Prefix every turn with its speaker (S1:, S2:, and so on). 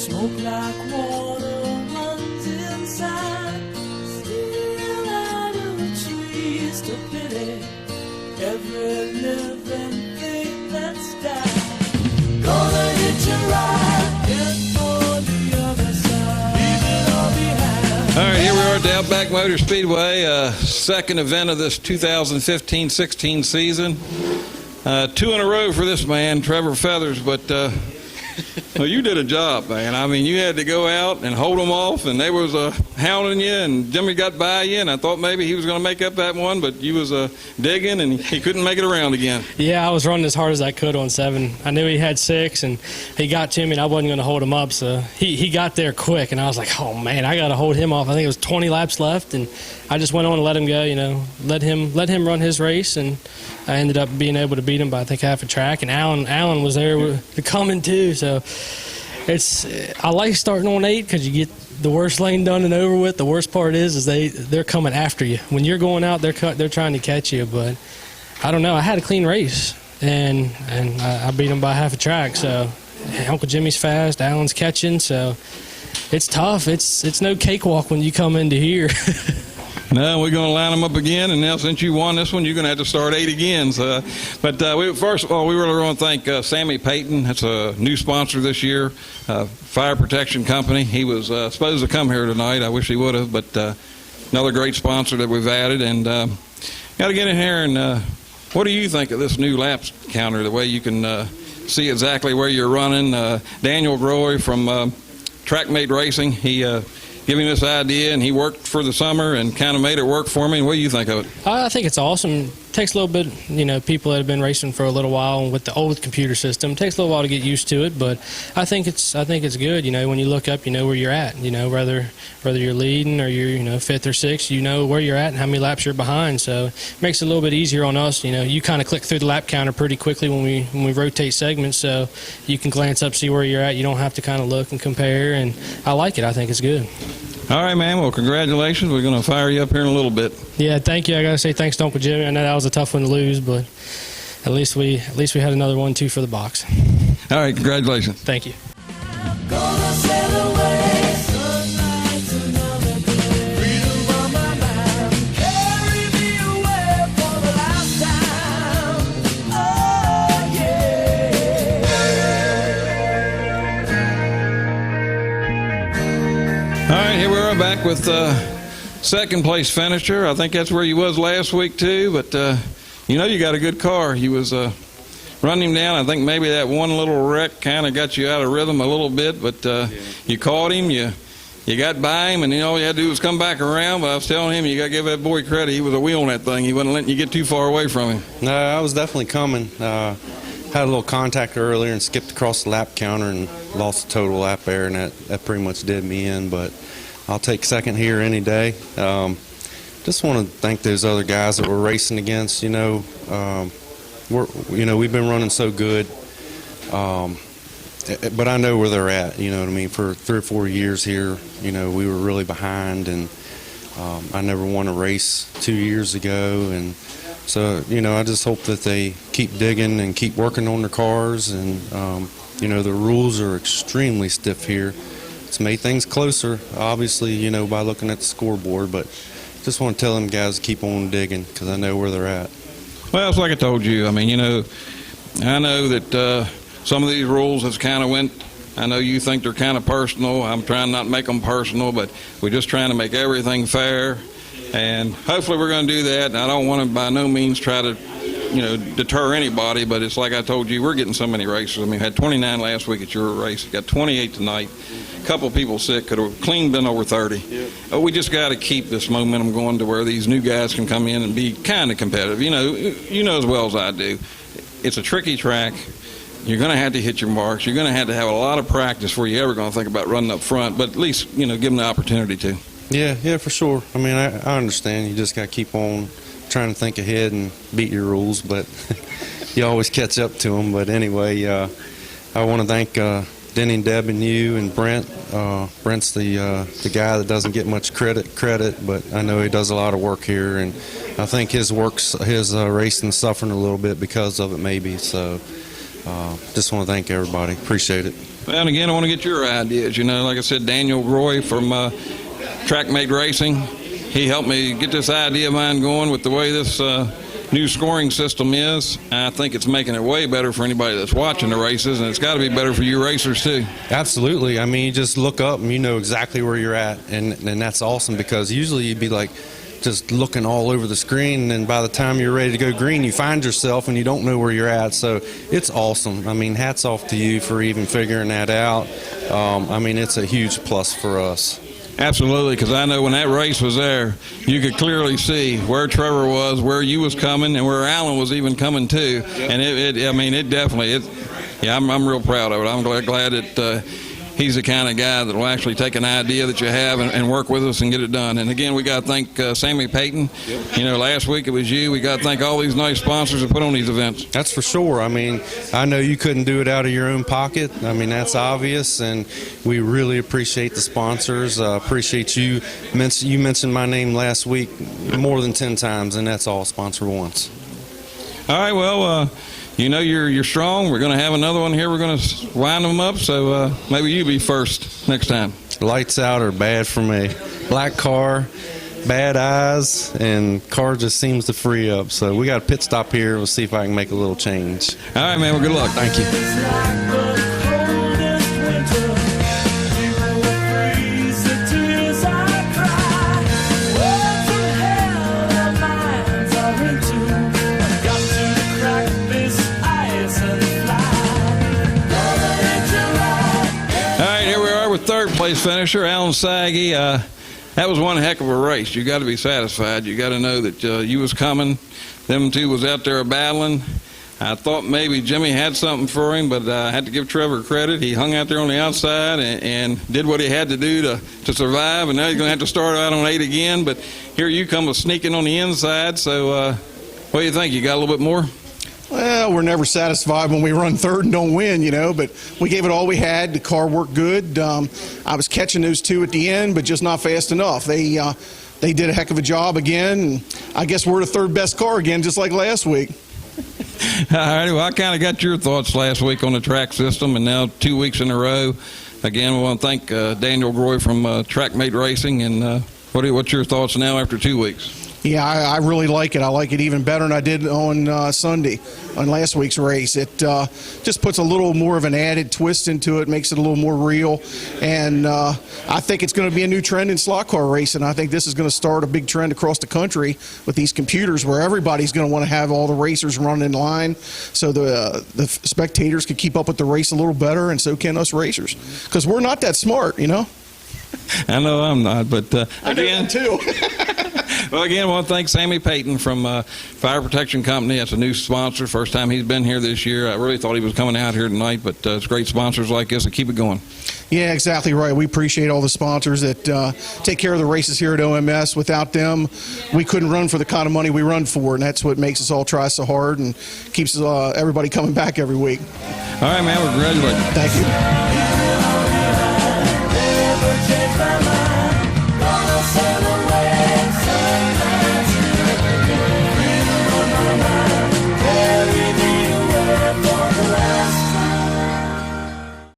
S1: Smoke like water runs inside. Still out of the trees to pity every living thing that's died. Gonna hit you right, head for the other side. Leave it all behind.
S2: All right, here we are at the Outback Motor Speedway, second event of this 2015-16 season. 2 in a row for this man, Trevor Feathers, but well, you did a job, man. I mean, you had to go out and hold them off, and they was hounding you, and Jimmy got by you, and I thought maybe he was going to make up that one, but you was digging, and he couldn't make it around again.
S3: Yeah, I was running as hard as I could on 7. I knew he had 6, and he got to me, and I wasn't going to hold him up, so he got there quick, and I was like, oh, man, I got to hold him off. I think it was 20 laps left, and I just went on and let him go, let him run his race, and I ended up being able to beat him by, I think, half a track, and Alan was there coming too, so I like starting on 8 because you get the worst lane done and over with. The worst part is they're coming after you. When you're going out, they're trying to catch you, but I don't know. I had a clean race, and I beat him by half a track, so Uncle Jimmy's fast, Alan's catching, so it's tough. It's no cakewalk when you come into here.
S2: No, we're going to line them up again, and now since you won this one, you're going to have to start 8 again. So, but first of all, we really want to thank Sammy Payton. That's a new sponsor this year, Fire Protection Company. He was supposed to come here tonight. I wish he would have, but another great sponsor that we've added. And got to get in here and what do you think of this new laps counter, the way you can see exactly where you're running? Daniel Groy from TrackMate Racing, he gave me this idea, and he worked for the summer and kind of made it work for me. What do you think of it?
S3: I think it's awesome. It takes a little bit, people that have been racing for a little while, and with the old computer system, it takes a little while to get used to it, but I think it's good. When you look up, you know where you're at. Whether you're leading or you're 5th or 6th, you know where you're at and how many laps you're behind. So it makes it a little bit easier on us. You kind of click through the lap counter pretty quickly when we rotate segments, so you can glance up, see where you're at. You don't have to kind of look and compare, and I like it. I think it's good.
S2: All right, man. Well, congratulations. We're going to fire you up here in a little bit.
S3: Yeah, thank you. I got to say thanks to Uncle Jimmy. I know that was a tough one to lose, but at least we had another 1-2 for the box.
S2: All right, congratulations.
S3: Thank you.
S1: Gonna sail away, sunrise another day. Freedom on my mind, carry me away for the last time. Oh yeah.
S2: All right, here we are back with second place finisher. I think that's where you was last week too, but you got a good car. You was running him down. I think maybe that one little wreck kind of got you out of rhythm a little bit, but you caught him, you got by him, and all you had to do was come back around. But I was telling him, you got to give that boy credit. He was a wheel on that thing. He wasn't letting you get too far away from him.
S4: No, I was definitely coming. Had a little contact earlier and skipped across the lap counter and lost a total lap there, and that pretty much did me in. But I'll take second here any day. Just want to thank those other guys that we're racing against. We've been running so good, but I know where they're at. You know what I mean? For 3 or 4 years here, we were really behind, and I never won a race 2 years ago, and so I just hope that they keep digging and keep working on their cars, and the rules are extremely stiff here. It's made things closer, obviously, by looking at the scoreboard, but just want to tell them guys to keep on digging because I know where they're at.
S2: Well, it's like I told you. I mean, I know that some of these rules has kind of went. I know you think they're kind of personal. I'm trying not to make them personal, but we're just trying to make everything fair, and hopefully we're going to do that. And I don't want to by no means try to deter anybody, but it's like I told you, we're getting so many races. I mean, we had 29 last week at your race. We got 28 tonight. A couple people sick. Could have clean been over 30. Yeah. We just got to keep this momentum going to where these new guys can come in and be kind of competitive. You know as well as I do. It's a tricky track. You're going to have to hit your marks. You're going to have a lot of practice before you're ever going to think about running up front, but at least, give them the opportunity to.
S4: Yeah, for sure. I mean, I understand. You just got to keep on trying to think ahead and beat your rules, but you always catch up to them. But anyway, I want to thank Denny and Deb and you and Brent. Brent's the guy that doesn't get much credit, but I know he does a lot of work here, and I think his racing suffering a little bit because of it maybe. So just want to thank everybody. Appreciate it.
S2: Well, and again, I want to get your ideas. You know, like I said, Daniel Groy from TrackMate Racing, he helped me get this idea of mine going with the way this new scoring system is. I think it's making it way better for anybody that's watching the races, and it's got to be better for you racers too.
S4: Absolutely. I mean, you just look up and you know exactly where you're at, and that's awesome, because usually you'd be like just looking all over the screen, and by the time you're ready to go green, you find yourself and you don't know where you're at. So it's awesome. I mean, hats off to you for even figuring that out. I mean, it's a huge plus for us.
S2: Absolutely, because I know when that race was there, you could clearly see where Trevor was, where you was coming, and where Alan was even coming too. Yep. And it definitely, I'm real proud of it. I'm glad that he's the kind of guy that will actually take an idea that you have and work with us and get it done. And again, we got to thank Sammy Payton. Yep. You know, last week it was you. We got to thank all these nice sponsors that put on these events.
S4: That's for sure. I mean, I know you couldn't do it out of your own pocket. I mean, that's obvious, and we really appreciate the sponsors. Appreciate you. You mentioned my name last week more than 10 times, and that's all sponsor wants.
S2: All right, well, you know you're strong. We're going to have another one here. We're going to wind them up, so maybe you be first next time.
S4: Lights out are bad for me. Black car, bad eyes, and car just seems to free up. So we got a pit stop here. We'll see if I can make a little change.
S2: All right, man. Well, good luck.
S4: Thank you.
S1: It's like the coldest winter. You will freeze the tears I cry. What the hell our minds are into? I've got to crack this ice and fly. Gonna hit you right.
S2: All right, here we are with third place finisher, Alan Saggy. That was one heck of a race. You got to be satisfied. You got to know that you was coming. Them two was out there battling. I thought maybe Jimmy had something for him, but I had to give Trevor credit. He hung out there on the outside and did what he had to do to survive, and now he's going to have to start out on 8 again. But here you come sneaking on the inside. So what do you think? You got a little bit more?
S5: Well, we're never satisfied when we run third and don't win, you know, but we gave it all we had. The car worked good. I was catching those two at the end, but just not fast enough. They did a heck of a job again, and I guess we're the third best car again, just like last week.
S2: All right, well, I kind of got your thoughts last week on the track system, and now 2 weeks in a row. Again, we want to thank Daniel Groy from TrackMate Racing, and what's your thoughts now after 2 weeks?
S5: Yeah, I really like it. I like it even better than I did on Sunday, on last week's race. It just puts a little more of an added twist into it, makes it a little more real. And I think it's going to be a new trend in slot car racing. I think this is going to start a big trend across the country with these computers where everybody's going to want to have all the racers running in line so the spectators can keep up with the race a little better, and so can us racers. Because we're not that smart, you know?
S2: I know I'm not, but again,
S5: too.
S2: Well, again, I want to thank Sammy Payton from Fire Protection Company. That's a new sponsor. First time he's been here this year. I really thought he was coming out here tonight, but it's great sponsors like this that keep it going.
S5: Yeah, exactly right. We appreciate all the sponsors that take care of the races here at OMS. Without them, we couldn't run for the kind of money we run for, and that's what makes us all try so hard and keeps everybody coming back every week.
S2: All right, man. Well, congratulations.
S5: Thank you.